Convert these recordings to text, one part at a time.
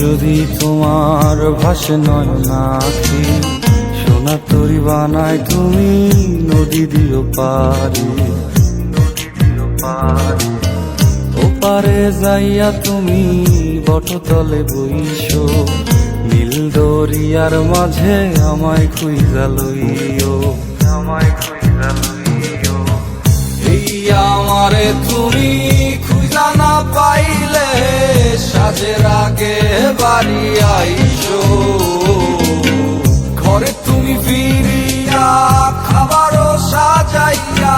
যদি তোমার ভাসে নয়নাখি, সোনা তরি বানায় তুমি নদী দিও পারি। ওপারে যাইয়া তুমি বটতলে বইসো, নীল দরিয়ার মাঝে আমায় খুঁজা লইও, আমায় খুঁজা লইও। এই আমারে তুমি খুঁজা না পাইলে সাজের আগে বাড়ি আইসো, ঘরে তুমি ফিরিয়া খাবারও সাজাইয়া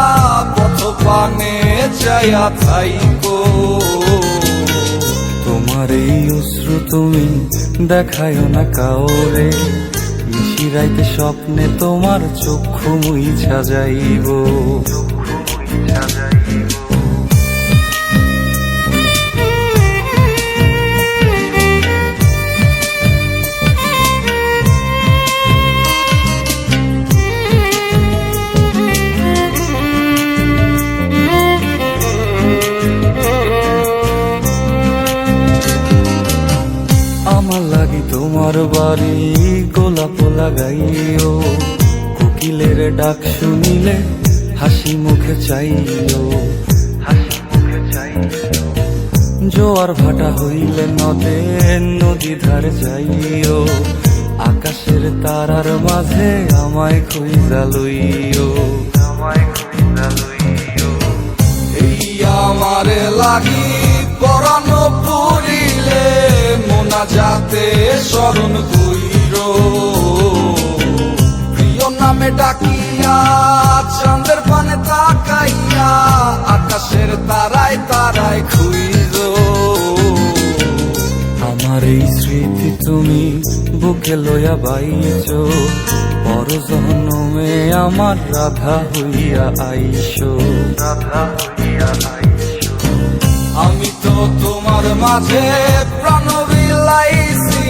পথ পানে যাইয়া থাইকো। তোমার এই অশ্রু তুমি দেখায়ও না কাউরে, নিশিরাইতে স্বপ্নে তোমার চক্ষু মুইছা যাইব। আমার লাগি তোমার বাড়ি গোলাপ লাগাইও, কোকিলের ডাক শুনিলে হাসি মুখে চাইও, হাসি মুখে চাইও। জোয়ার ভাটা হইলে নদে নদী ধারে যাইও, আকাশের তারার মাঝে আমায় খুঁজা লইও, আমায় খুঁজা লইও। এই আমারে লাগি পরানো পুরিলে মোনাজাতে স্মরণ কইরো, প্রিয় নামে ডাকিয়া চাঁদের পানে তাকাইয়া আকাশের তারায় তারায় খুইরো। আমার এই স্মৃতি তুমি বুকে লইয়া বাইছো, পর জন্মে আমার রাধা হইয়া আইসো, রাধা হইয়া আইসো। আমি তো তোমার মাঝে প্রাণ বিলাইছি,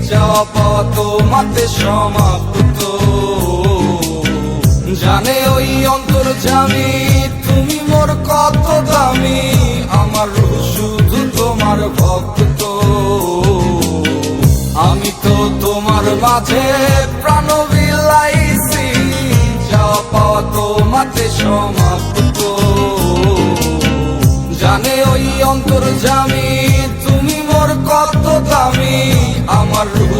যাওয়া পাওয়া তোমাতে সমাপ্ত। জানে ওই অন্তর্যামী তুমি মোর কত দামি, আমার রূহ শুধু তোমার ভক্ত। আমি তো তোমার মাঝে প্রাণ বিলাইছি, যাওয়া পাওয়া তোমাতে সমাপ্ত। জানে ওই অন্তর্যামী তুমি মোর কত দামি, আমার রূহ